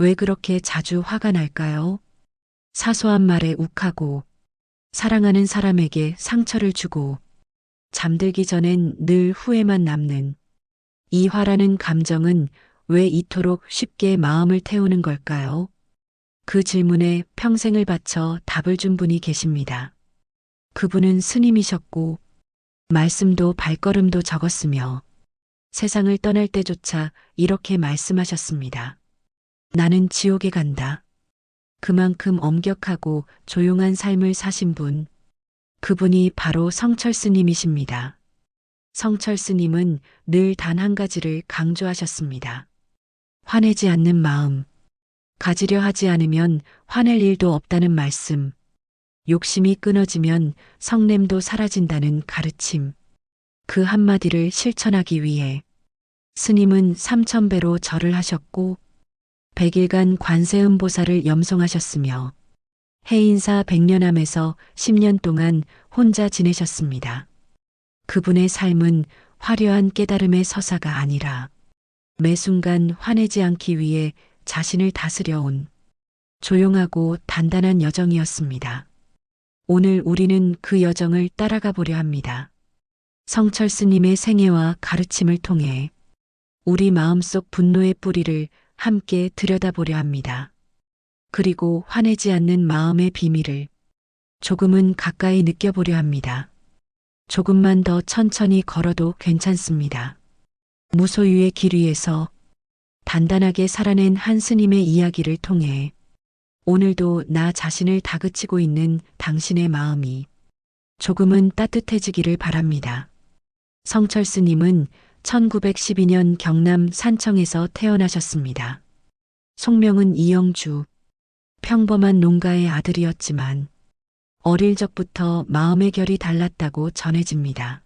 왜 그렇게 자주 화가 날까요? 사소한 말에 욱하고, 사랑하는 사람에게 상처를 주고, 잠들기 전엔 늘 후회만 남는 이 화라는 감정은 왜 이토록 쉽게 마음을 태우는 걸까요? 그 질문에 평생을 바쳐 답을 준 분이 계십니다. 그분은 스님이셨고, 말씀도 발걸음도 적었으며, 세상을 떠날 때조차 이렇게 말씀하셨습니다. 나는 지옥에 간다. 그만큼 엄격하고 조용한 삶을 사신 분, 그분이 바로 성철 스님이십니다. 성철 스님은 늘 단 한 가지를 강조하셨습니다. 화내지 않는 마음, 가지려 하지 않으면 화낼 일도 없다는 말씀, 욕심이 끊어지면 성냄도 사라진다는 가르침, 그 한마디를 실천하기 위해 스님은 3000배로 절을 하셨고 100일간 관세음보살을 염송하셨으며 해인사 백년암에서 10년 동안 혼자 지내셨습니다. 그분의 삶은 화려한 깨달음의 서사가 아니라 매 순간 화내지 않기 위해 자신을 다스려온 조용하고 단단한 여정이었습니다. 오늘 우리는 그 여정을 따라가 보려 합니다. 성철 스님의 생애와 가르침을 통해 우리 마음속 분노의 뿌리를 함께 들여다보려 합니다. 그리고 화내지 않는 마음의 비밀을 조금은 가까이 느껴보려 합니다. 조금만 더 천천히 걸어도 괜찮습니다. 무소유의 길 위에서 단단하게 살아낸 한 스님의 이야기를 통해 오늘도 나 자신을 다그치고 있는 당신의 마음이 조금은 따뜻해지기를 바랍니다. 성철 스님은 1912년 경남 산청에서 태어나셨습니다. 속명은 이영주, 평범한 농가의 아들이었지만 어릴 적부터 마음의 결이 달랐다고 전해집니다.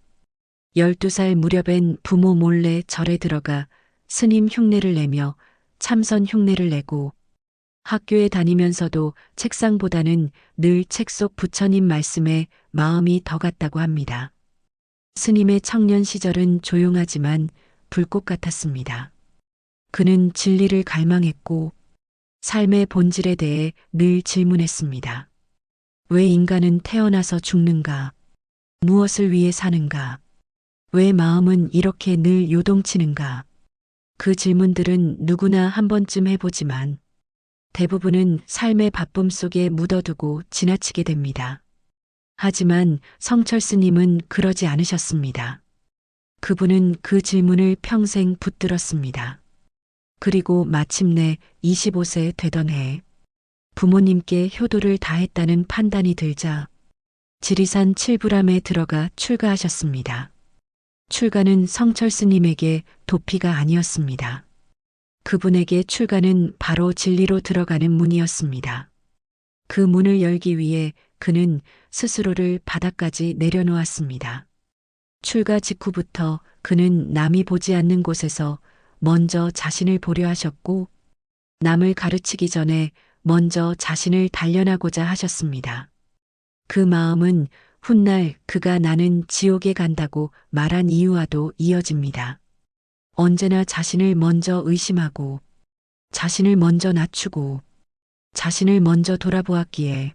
12살 무렵엔 부모 몰래 절에 들어가 스님 흉내를 내며 참선 흉내를 내고 학교에 다니면서도 책상보다는 늘 책 속 부처님 말씀에 마음이 더 갔다고 합니다. 스님의 청년 시절은 조용하지만 불꽃 같았습니다. 그는 진리를 갈망했고 삶의 본질에 대해 늘 질문했습니다. 왜 인간은 태어나서 죽는가? 무엇을 위해 사는가? 왜 마음은 이렇게 늘 요동치는가? 그 질문들은 누구나 한 번쯤 해보지만 대부분은 삶의 바쁨 속에 묻어두고 지나치게 됩니다. 하지만 성철 스님은 그러지 않으셨습니다. 그분은 그 질문을 평생 붙들었습니다. 그리고 마침내 25세 되던 해 부모님께 효도를 다했다는 판단이 들자 지리산 칠부람에 들어가 출가하셨습니다. 출가는 성철 스님에게 도피가 아니었습니다. 그분에게 출가는 바로 진리로 들어가는 문이었습니다. 그 문을 열기 위해 그는 스스로를 바닥까지 내려놓았습니다. 출가 직후부터 그는 남이 보지 않는 곳에서 먼저 자신을 보려 하셨고 남을 가르치기 전에 먼저 자신을 단련하고자 하셨습니다. 그 마음은 훗날 그가 나는 지옥에 간다고 말한 이유와도 이어집니다. 언제나 자신을 먼저 의심하고 자신을 먼저 낮추고 자신을 먼저 돌아보았기에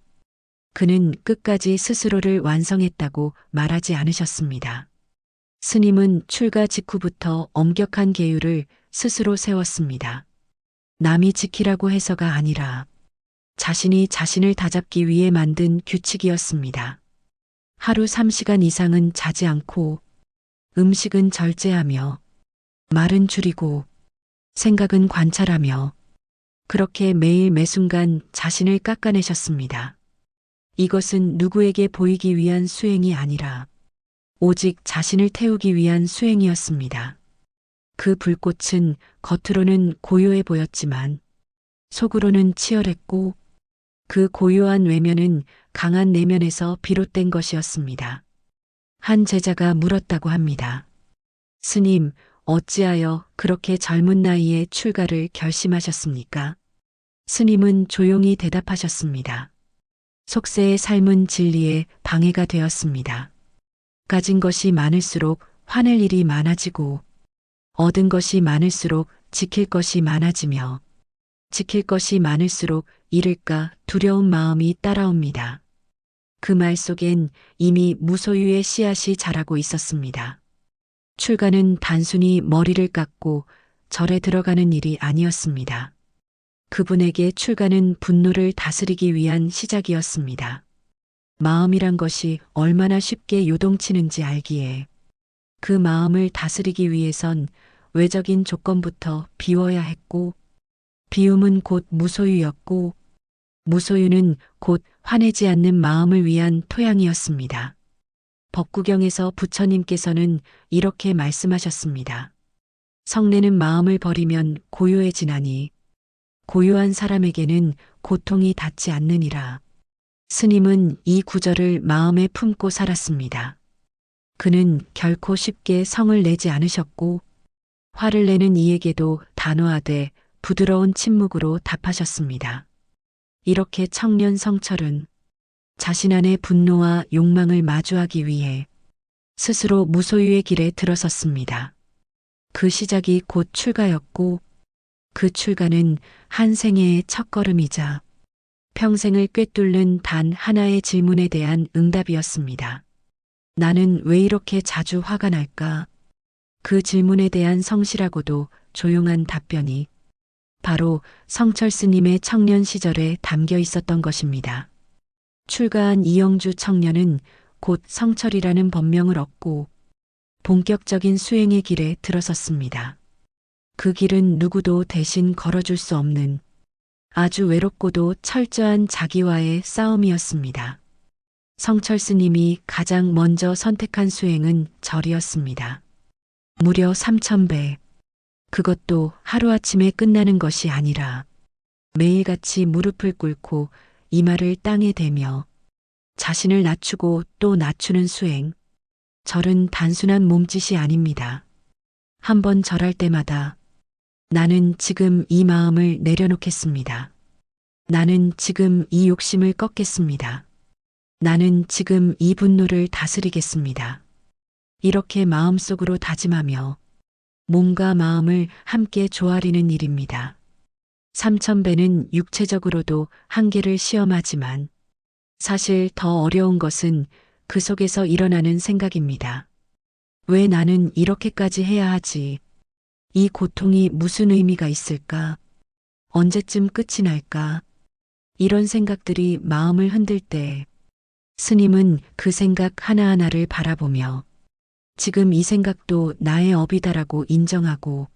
그는 끝까지 스스로를 완성했다고 말하지 않으셨습니다. 스님은 출가 직후부터 엄격한 계율을 스스로 세웠습니다. 남이 지키라고 해서가 아니라 자신이 자신을 다잡기 위해 만든 규칙이었습니다. 하루 3시간 이상은 자지 않고 음식은 절제하며 말은 줄이고 생각은 관찰하며 그렇게 매일 매순간 자신을 깎아내셨습니다. 이것은 누구에게 보이기 위한 수행이 아니라 오직 자신을 태우기 위한 수행이었습니다. 그 불꽃은 겉으로는 고요해 보였지만 속으로는 치열했고 그 고요한 외면은 강한 내면에서 비롯된 것이었습니다. 한 제자가 물었다고 합니다. 스님, 어찌하여 그렇게 젊은 나이에 출가를 결심하셨습니까? 스님은 조용히 대답하셨습니다. 속세의 삶은 진리에 방해가 되었습니다. 가진 것이 많을수록 화낼 일이 많아지고 얻은 것이 많을수록 지킬 것이 많아지며 지킬 것이 많을수록 잃을까 두려운 마음이 따라옵니다. 그 말 속엔 이미 무소유의 씨앗이 자라고 있었습니다. 출가는 단순히 머리를 깎고 절에 들어가는 일이 아니었습니다. 그분에게 출가는 분노를 다스리기 위한 시작이었습니다. 마음이란 것이 얼마나 쉽게 요동치는지 알기에 그 마음을 다스리기 위해선 외적인 조건부터 비워야 했고, 비움은 곧 무소유였고, 무소유는 곧 화내지 않는 마음을 위한 토양이었습니다. 법구경에서 부처님께서는 이렇게 말씀하셨습니다. 성내는 마음을 버리면 고요해지나니 고요한 사람에게는 고통이 닿지 않느니라. 스님은 이 구절을 마음에 품고 살았습니다. 그는 결코 쉽게 성을 내지 않으셨고 화를 내는 이에게도 단호하되 부드러운 침묵으로 답하셨습니다. 이렇게 청년 성철은 자신 안의 분노와 욕망을 마주하기 위해 스스로 무소유의 길에 들어섰습니다. 그 시작이 곧 출가였고 그 출가는 한 생애의 첫걸음이자 평생을 꿰뚫는 단 하나의 질문에 대한 응답이었습니다. 나는 왜 이렇게 자주 화가 날까? 그 질문에 대한 성실하고도 조용한 답변이 바로 성철 스님의 청년 시절에 담겨 있었던 것입니다. 출가한 이영주 청년은 곧 성철이라는 법명을 얻고 본격적인 수행의 길에 들어섰습니다. 그 길은 누구도 대신 걸어줄 수 없는 아주 외롭고도 철저한 자기와의 싸움이었습니다. 성철 스님이 가장 먼저 선택한 수행은 절이었습니다. 무려 3000배. 그것도 하루아침에 끝나는 것이 아니라 매일같이 무릎을 꿇고 이마를 땅에 대며 자신을 낮추고 또 낮추는 수행. 절은 단순한 몸짓이 아닙니다. 한 번 절할 때마다 나는 지금 이 마음을 내려놓겠습니다. 나는 지금 이 욕심을 꺾겠습니다. 나는 지금 이 분노를 다스리겠습니다. 이렇게 마음속으로 다짐하며 몸과 마음을 함께 조아리는 일입니다. 3000배는 육체적으로도 한계를 시험하지만 사실 더 어려운 것은 그 속에서 일어나는 생각입니다. 왜 나는 이렇게까지 해야 하지? 이 고통이 무슨 의미가 있을까? 언제쯤 끝이 날까? 이런 생각들이 마음을 흔들 때 스님은 그 생각 하나하나를 바라보며 지금 이 생각도 나의 업이다라고 인정하고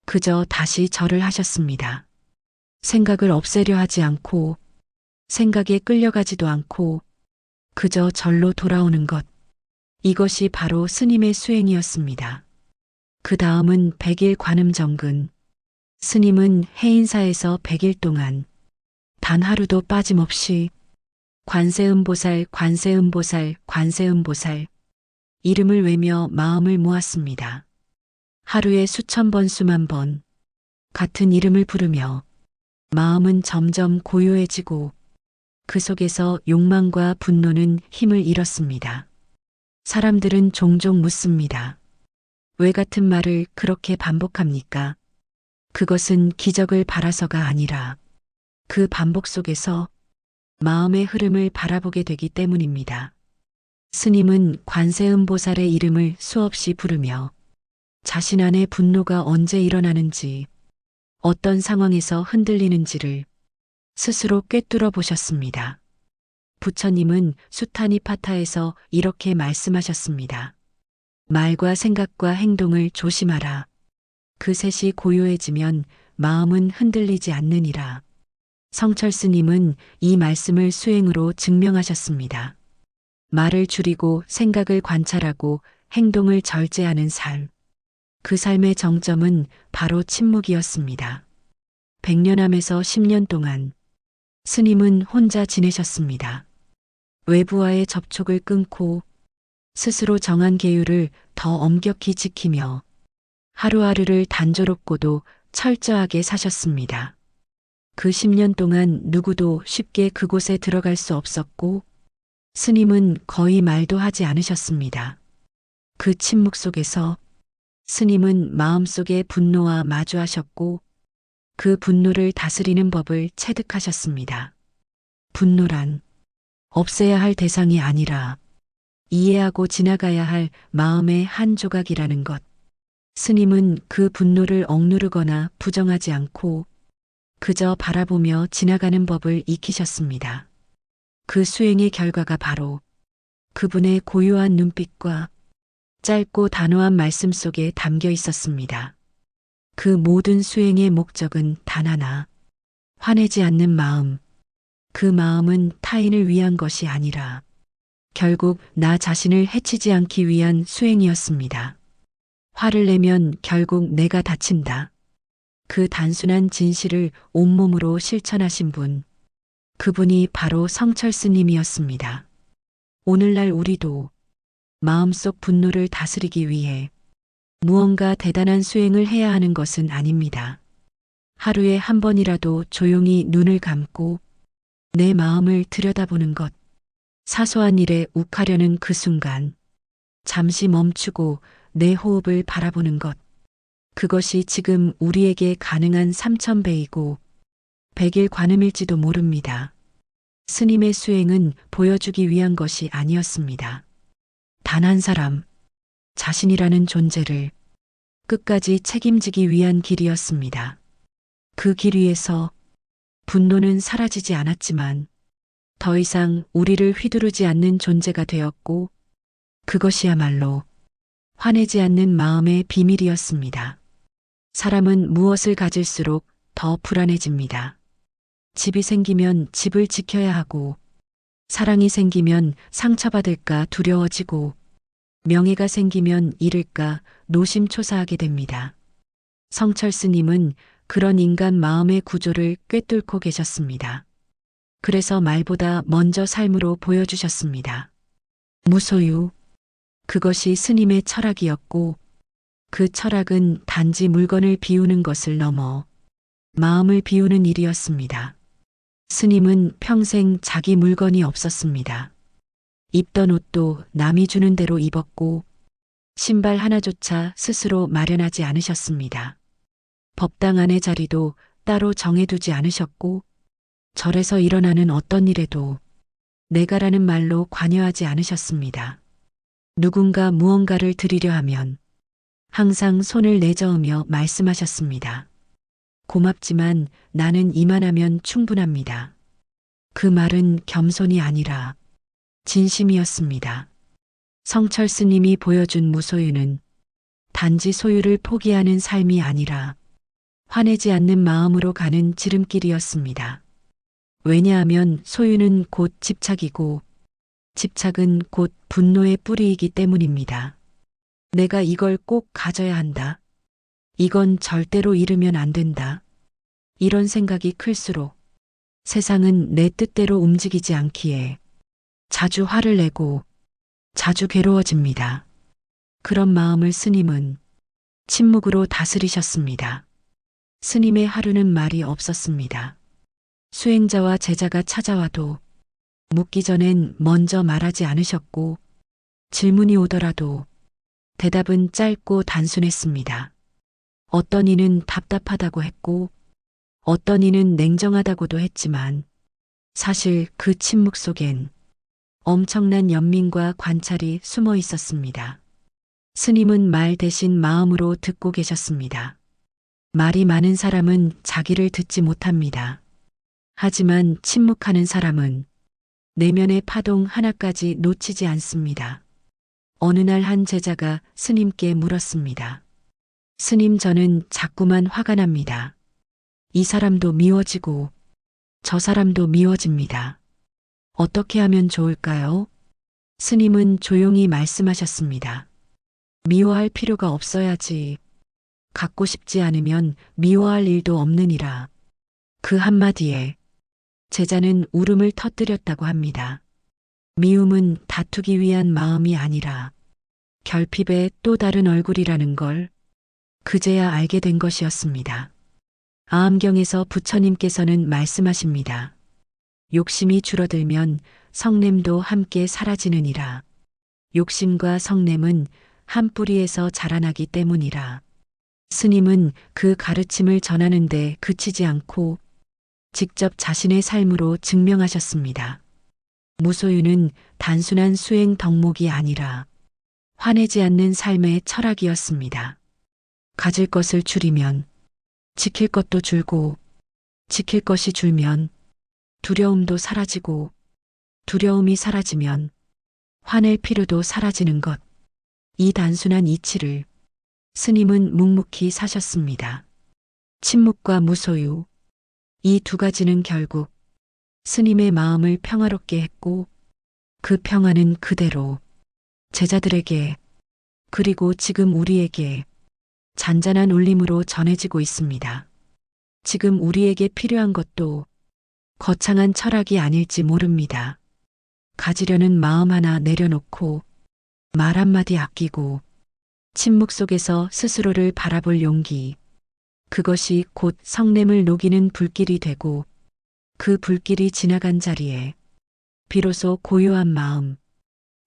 그저 다시 절을 하셨습니다. 생각을 없애려 하지 않고 생각에 끌려가지도 않고 그저 절로 돌아오는 것. 이것이 바로 스님의 수행이었습니다. 그 다음은 100일 관음정근. 스님은 해인사에서 100일 동안 단 하루도 빠짐없이 관세음보살, 관세음보살, 관세음보살 이름을 외며 마음을 모았습니다. 하루에 수천 번, 수만 번 같은 이름을 부르며 마음은 점점 고요해지고 그 속에서 욕망과 분노는 힘을 잃었습니다. 사람들은 종종 묻습니다. 왜 같은 말을 그렇게 반복합니까? 그것은 기적을 바라서가 아니라 그 반복 속에서 마음의 흐름을 바라보게 되기 때문입니다. 스님은 관세음보살의 이름을 수없이 부르며 자신 안의 분노가 언제 일어나는지, 어떤 상황에서 흔들리는지를 스스로 꿰뚫어 보셨습니다. 부처님은 수타니파타에서 이렇게 말씀하셨습니다. 말과 생각과 행동을 조심하라. 그 셋이 고요해지면 마음은 흔들리지 않느니라. 성철 스님은 이 말씀을 수행으로 증명하셨습니다. 말을 줄이고 생각을 관찰하고 행동을 절제하는 삶. 그 삶의 정점은 바로 침묵이었습니다. 백년암에서 10년 동안 스님은 혼자 지내셨습니다. 외부와의 접촉을 끊고 스스로 정한 계율을 더 엄격히 지키며 하루하루를 단조롭고도 철저하게 사셨습니다. 그 10년 동안 누구도 쉽게 그곳에 들어갈 수 없었고 스님은 거의 말도 하지 않으셨습니다. 그 침묵 속에서 스님은 마음속의 분노와 마주하셨고 그 분노를 다스리는 법을 체득하셨습니다. 분노란 없애야 할 대상이 아니라 이해하고 지나가야 할 마음의 한 조각이라는 것. 스님은 그 분노를 억누르거나 부정하지 않고 그저 바라보며 지나가는 법을 익히셨습니다. 그 수행의 결과가 바로 그분의 고요한 눈빛과 짧고 단호한 말씀 속에 담겨 있었습니다. 그 모든 수행의 목적은 단 하나, 화내지 않는 마음. 그 마음은 타인을 위한 것이 아니라 결국 나 자신을 해치지 않기 위한 수행이었습니다. 화를 내면 결국 내가 다친다. 그 단순한 진실을 온몸으로 실천하신 분, 그분이 바로 성철 스님이었습니다. 오늘날 우리도 마음속 분노를 다스리기 위해 무언가 대단한 수행을 해야 하는 것은 아닙니다. 하루에 한 번이라도 조용히 눈을 감고 내 마음을 들여다보는 것, 사소한 일에 욱하려는 그 순간, 잠시 멈추고 내 호흡을 바라보는 것, 그것이 지금 우리에게 가능한 3000배이고 100일 관음일지도 모릅니다. 스님의 수행은 보여주기 위한 것이 아니었습니다. 단 한 사람, 자신이라는 존재를 끝까지 책임지기 위한 길이었습니다. 그 길 위에서 분노는 사라지지 않았지만 더 이상 우리를 휘두르지 않는 존재가 되었고 그것이야말로 화내지 않는 마음의 비밀이었습니다. 사람은 무엇을 가질수록 더 불안해집니다. 집이 생기면 집을 지켜야 하고 사랑이 생기면 상처받을까 두려워지고 명예가 생기면 잃을까 노심초사하게 됩니다. 성철 스님은 그런 인간 마음의 구조를 꿰뚫고 계셨습니다. 그래서 말보다 먼저 삶으로 보여주셨습니다. 무소유. 그것이 스님의 철학이었고 그 철학은 단지 물건을 비우는 것을 넘어 마음을 비우는 일이었습니다. 스님은 평생 자기 물건이 없었습니다. 입던 옷도 남이 주는 대로 입었고 신발 하나조차 스스로 마련하지 않으셨습니다. 법당 안의 자리도 따로 정해두지 않으셨고 절에서 일어나는 어떤 일에도 내가라는 말로 관여하지 않으셨습니다. 누군가 무언가를 드리려 하면 항상 손을 내저으며 말씀하셨습니다. 고맙지만 나는 이만하면 충분합니다. 그 말은 겸손이 아니라 진심이었습니다. 성철 스님이 보여준 무소유는 단지 소유를 포기하는 삶이 아니라 화내지 않는 마음으로 가는 지름길이었습니다. 왜냐하면 소유는 곧 집착이고 집착은 곧 분노의 뿌리이기 때문입니다. 내가 이걸 꼭 가져야 한다. 이건 절대로 잃으면 안 된다. 이런 생각이 클수록 세상은 내 뜻대로 움직이지 않기에 자주 화를 내고 자주 괴로워집니다. 그런 마음을 스님은 침묵으로 다스리셨습니다. 스님의 하루는 말이 없었습니다. 수행자와 제자가 찾아와도 묻기 전엔 먼저 말하지 않으셨고 질문이 오더라도 대답은 짧고 단순했습니다. 어떤 이는 답답하다고 했고 어떤 이는 냉정하다고도 했지만 사실 그 침묵 속엔 엄청난 연민과 관찰이 숨어 있었습니다. 스님은 말 대신 마음으로 듣고 계셨습니다. 말이 많은 사람은 자기를 듣지 못합니다. 하지만 침묵하는 사람은 내면의 파동 하나까지 놓치지 않습니다. 어느 날 한 제자가 스님께 물었습니다. 스님, 저는 자꾸만 화가 납니다. 이 사람도 미워지고 저 사람도 미워집니다. 어떻게 하면 좋을까요? 스님은 조용히 말씀하셨습니다. 미워할 필요가 없어야지. 갖고 싶지 않으면 미워할 일도 없느니라. 그 한마디에 제자는 울음을 터뜨렸다고 합니다. 미움은 다투기 위한 마음이 아니라 결핍의 또 다른 얼굴이라는 걸 그제야 알게 된 것이었습니다. 아암경에서 부처님께서는 말씀하십니다. 욕심이 줄어들면 성냄도 함께 사라지느니라. 욕심과 성냄은 한 뿌리에서 자라나기 때문이라. 스님은 그 가르침을 전하는데 그치지 않고 직접 자신의 삶으로 증명하셨습니다. 무소유는 단순한 수행 덕목이 아니라 화내지 않는 삶의 철학이었습니다. 가질 것을 줄이면 지킬 것도 줄고, 지킬 것이 줄면 두려움도 사라지고, 두려움이 사라지면 화낼 필요도 사라지는 것. 이 단순한 이치를 스님은 묵묵히 사셨습니다. 침묵과 무소유, 이 두 가지는 결국 스님의 마음을 평화롭게 했고, 그 평화는 그대로 제자들에게, 그리고 지금 우리에게 잔잔한 울림으로 전해지고 있습니다. 지금 우리에게 필요한 것도 거창한 철학이 아닐지 모릅니다. 가지려는 마음 하나 내려놓고 말 한마디 아끼고 침묵 속에서 스스로를 바라볼 용기. 그것이 곧 성냄을 녹이는 불길이 되고 그 불길이 지나간 자리에 비로소 고요한 마음,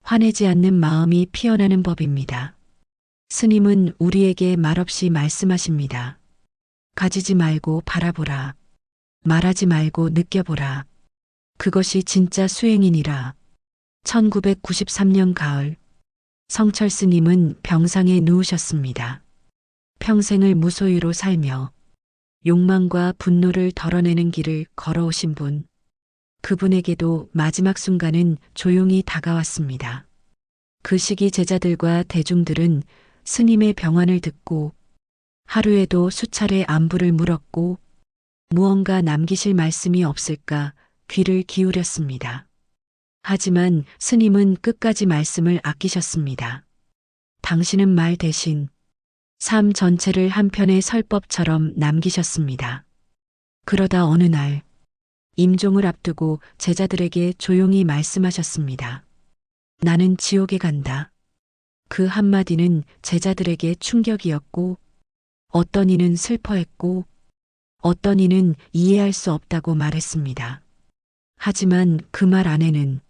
화내지 않는 마음이 피어나는 법입니다. 스님은 우리에게 말없이 말씀하십니다. 가지지 말고 바라보라. 말하지 말고 느껴보라. 그것이 진짜 수행이니라. 1993년 가을, 성철 스님은 병상에 누우셨습니다. 평생을 무소유로 살며 욕망과 분노를 덜어내는 길을 걸어오신 분. 그분에게도 마지막 순간은 조용히 다가왔습니다. 그 시기 제자들과 대중들은 스님의 병환을 듣고 하루에도 수차례 안부를 물었고 무언가 남기실 말씀이 없을까 귀를 기울였습니다. 하지만 스님은 끝까지 말씀을 아끼셨습니다. 당신은 말 대신 삶 전체를 한 편의 설법처럼 남기셨습니다. 그러다 어느 날 임종을 앞두고 제자들에게 조용히 말씀하셨습니다. 나는 지옥에 간다. 그 한마디는 제자들에게 충격이었고 어떤 이는 슬퍼했고 어떤 이는 이해할 수 없다고 말했습니다. 하지만 그 말 안에는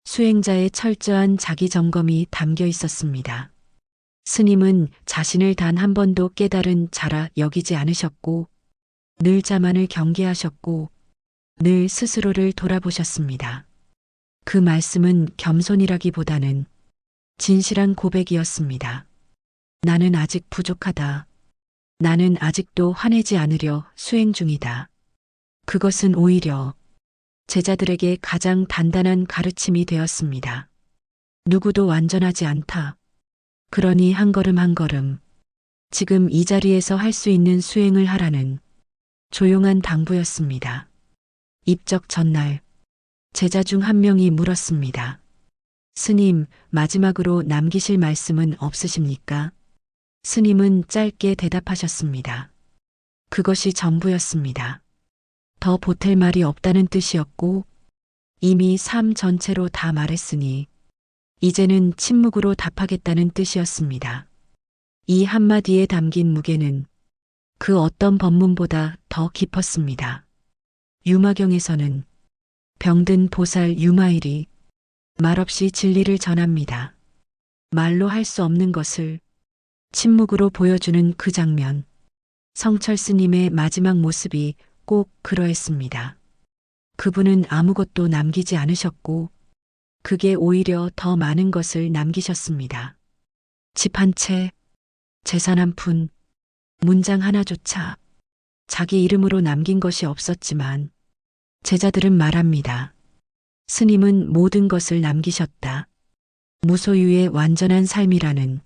수행자의 철저한 자기 점검이 담겨 있었습니다. 스님은 자신을 단 한 번도 깨달은 자라 여기지 않으셨고 늘 자만을 경계하셨고 늘 스스로를 돌아보셨습니다. 그 말씀은 겸손이라기보다는 진실한 고백이었습니다. 나는 아직 부족하다. 나는 아직도 화내지 않으려 수행 중이다. 그것은 오히려 제자들에게 가장 단단한 가르침이 되었습니다. 누구도 완전하지 않다. 그러니 한 걸음 한 걸음 지금 이 자리에서 할 수 있는 수행을 하라는 조용한 당부였습니다. 입적 전날 제자 중 한 명이 물었습니다. 스님, 마지막으로 남기실 말씀은 없으십니까? 스님은 짧게 대답하셨습니다. 그것이 전부였습니다. 더 보탤 말이 없다는 뜻이었고 이미 삶 전체로 다 말했으니 이제는 침묵으로 답하겠다는 뜻이었습니다. 이 한마디에 담긴 무게는 그 어떤 법문보다 더 깊었습니다. 유마경에서는 병든 보살 유마일이 말없이 진리를 전합니다. 말로 할 수 없는 것을 침묵으로 보여주는 그 장면. 성철 스님의 마지막 모습이 꼭 그러했습니다. 그분은 아무것도 남기지 않으셨고 그게 오히려 더 많은 것을 남기셨습니다. 집 한 채, 재산 한 푼, 문장 하나조차 자기 이름으로 남긴 것이 없었지만 제자들은 말합니다. 스님은 모든 것을 남기셨다. 무소유의 완전한 삶이라는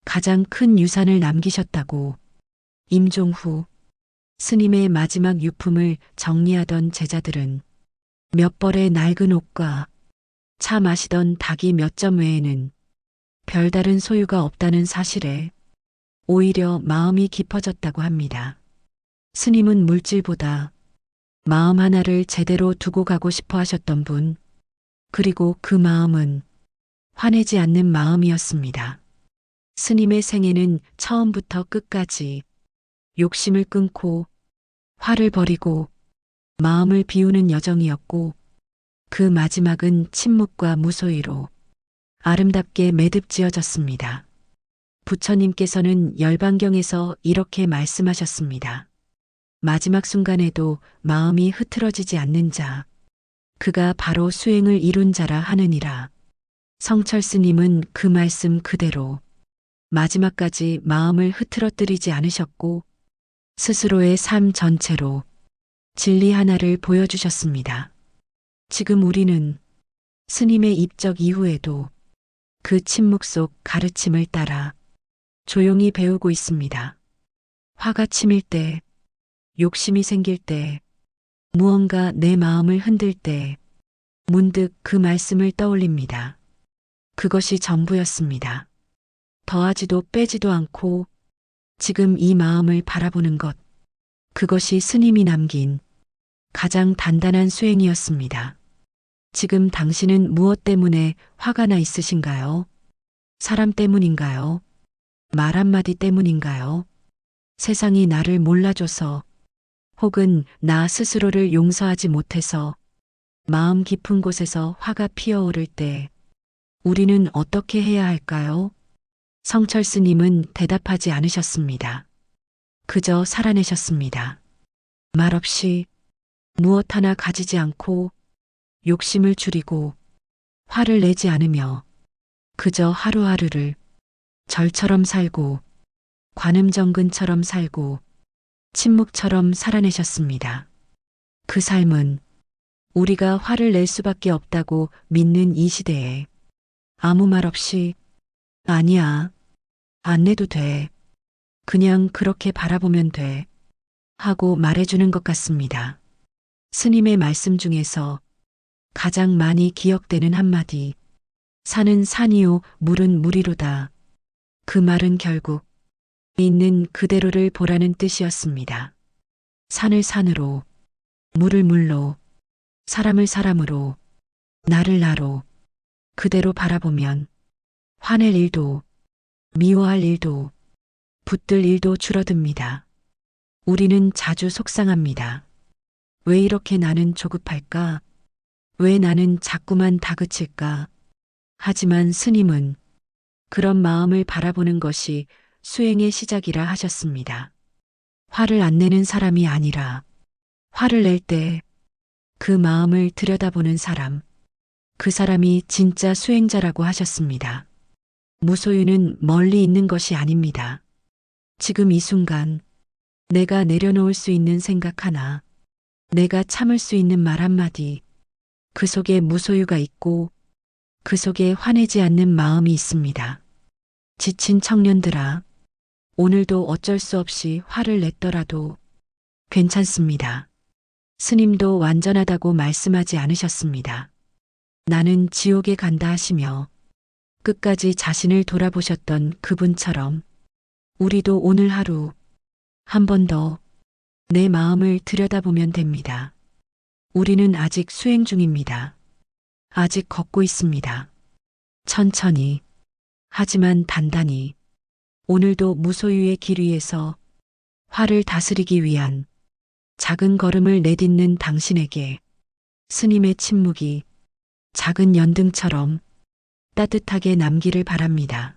가장 큰 유산을 남기셨다고. 임종 후 스님의 마지막 유품을 정리하던 제자들은 몇 벌의 낡은 옷과 차 마시던 닭이 몇 점 외에는 별다른 소유가 없다는 사실에 오히려 마음이 깊어졌다고 합니다. 스님은 물질보다 마음 하나를 제대로 두고 가고 싶어 하셨던 분, 그리고 그 마음은 화내지 않는 마음이었습니다. 스님의 생애는 처음부터 끝까지 욕심을 끊고 화를 버리고 마음을 비우는 여정이었고 그 마지막은 침묵과 무소유로 아름답게 매듭지어졌습니다. 부처님께서는 열반경에서 이렇게 말씀하셨습니다. 마지막 순간에도 마음이 흐트러지지 않는 자, 그가 바로 수행을 이룬 자라 하느니라. 성철 스님은 그 말씀 그대로 마지막까지 마음을 흐트러뜨리지 않으셨고 스스로의 삶 전체로 진리 하나를 보여주셨습니다. 지금 우리는 스님의 입적 이후에도 그 침묵 속 가르침을 따라 조용히 배우고 있습니다. 화가 치밀 때, 욕심이 생길 때, 무언가 내 마음을 흔들 때 문득 그 말씀을 떠올립니다. 그것이 전부였습니다. 더하지도 빼지도 않고 지금 이 마음을 바라보는 것, 그것이 스님이 남긴 가장 단단한 수행이었습니다. 지금 당신은 무엇 때문에 화가 나 있으신가요? 사람 때문인가요? 말 한마디 때문인가요? 세상이 나를 몰라줘서 혹은 나 스스로를 용서하지 못해서 마음 깊은 곳에서 화가 피어오를 때 우리는 어떻게 해야 할까요? 성철 스님은 대답하지 않으셨습니다. 그저 살아내셨습니다. 말없이 무엇 하나 가지지 않고 욕심을 줄이고 화를 내지 않으며 그저 하루하루를 절처럼 살고 관음정근처럼 살고 침묵처럼 살아내셨습니다. 그 삶은 우리가 화를 낼 수밖에 없다고 믿는 이 시대에 아무 말 없이 아니야, 안 내도 돼. 그냥 그렇게 바라보면 돼. 하고 말해주는 것 같습니다. 스님의 말씀 중에서 가장 많이 기억되는 한마디, 산은 산이요, 물은 물이로다. 그 말은 결국 있는 그대로를 보라는 뜻이었습니다. 산을 산으로, 물을 물로, 사람을 사람으로, 나를 나로, 그대로 바라보면 화낼 일도, 미워할 일도, 붙들 일도 줄어듭니다. 우리는 자주 속상합니다. 왜 이렇게 나는 조급할까? 왜 나는 자꾸만 다그칠까? 하지만 스님은 그런 마음을 바라보는 것이 수행의 시작이라 하셨습니다. 화를 안 내는 사람이 아니라 화를 낼 때 그 마음을 들여다보는 사람, 그 사람이 진짜 수행자라고 하셨습니다. 무소유는 멀리 있는 것이 아닙니다. 지금 이 순간 내가 내려놓을 수 있는 생각 하나, 내가 참을 수 있는 말 한마디, 그 속에 무소유가 있고 그 속에 화내지 않는 마음이 있습니다. 지친 청년들아, 오늘도 어쩔 수 없이 화를 냈더라도 괜찮습니다. 스님도 완전하다고 말씀하지 않으셨습니다. 나는 지옥에 간다 하시며 끝까지 자신을 돌아보셨던 그분처럼 우리도 오늘 하루 한 번 더 내 마음을 들여다보면 됩니다. 우리는 아직 수행 중입니다. 아직 걷고 있습니다. 천천히, 하지만 단단히, 오늘도 무소유의 길 위에서 화를 다스리기 위한 작은 걸음을 내딛는 당신에게 스님의 침묵이 작은 연등처럼 따뜻하게 남기를 바랍니다.